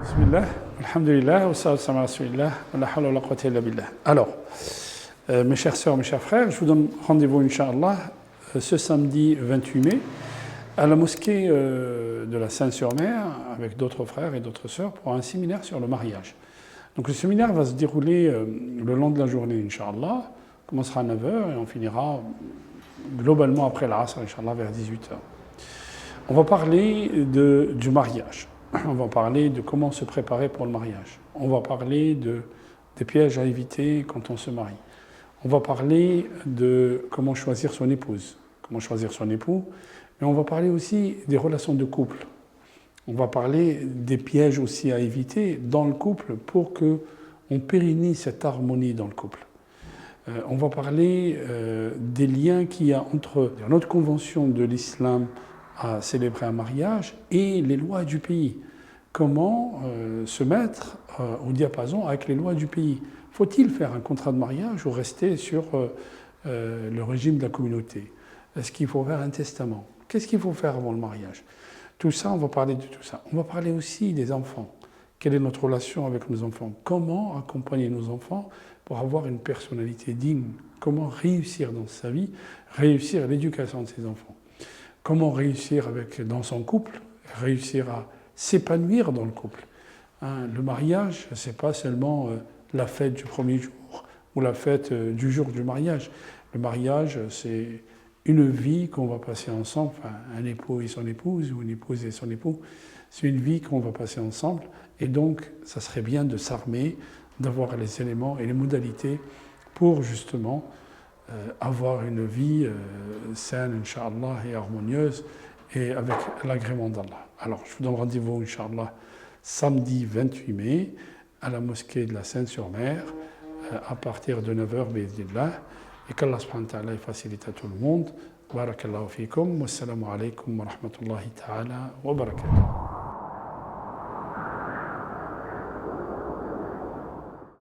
Bismillah, alhamdulillah, wa salatu wa rasulillah, wa la hawla wa la quwwata illa billah. Alors, mes chères sœurs, mes chers frères, je vous donne rendez-vous, Inch'Allah, ce samedi 28 mai, à la mosquée de la Seine-sur-Mer, avec d'autres frères et d'autres sœurs, pour un séminaire sur le mariage. Donc le séminaire va se dérouler le long de la journée, Inch'Allah, commencera à 9h et on finira globalement après l'Asr, Inch'Allah, vers 18h. On va parler du mariage. On va parler de comment se préparer pour le mariage. On va parler des pièges à éviter quand on se marie. On va parler de comment choisir son épouse, comment choisir son époux. Mais on va parler aussi des relations de couple. On va parler des pièges aussi à éviter dans le couple pour qu'on pérennise cette harmonie dans le couple. On va parler des liens qu'il y a entre notre convention de l'islam à célébrer un mariage et les lois du pays. Comment se mettre au diapason avec les lois du pays? Faut-il faire un contrat de mariage ou rester sur le régime de la communauté? Est-ce qu'il faut faire un testament? Qu'est-ce qu'il faut faire avant le mariage? Tout ça, on va parler de tout ça. On va parler aussi des enfants. Quelle est notre relation avec nos enfants? Comment accompagner nos enfants pour avoir une personnalité digne? Comment réussir dans sa vie, réussir l'éducation de ses enfants? Comment réussir dans son couple, réussir à s'épanouir dans le couple. Le mariage, ce n'est pas seulement la fête du premier jour ou la fête du jour du mariage. Le mariage, c'est une vie qu'on va passer ensemble, enfin, un époux et son épouse ou une épouse et son époux. C'est une vie qu'on va passer ensemble et donc ça serait bien de s'armer, d'avoir les éléments et les modalités pour justement avoir une vie saine, Inch'Allah, et harmonieuse et avec l'agrément d'Allah. Alors, je vous donne rendez-vous, Inch'Allah, samedi 28 mai, à la mosquée de la Seine-sur-Mer, à partir de 9h, bi'idhnillah, et qu'Allah subhanahu wa ta'ala facilite à tout le monde. Barakallahu fikum, wassalamu alaikum wa rahmatullahi ta'ala wa barakatuh.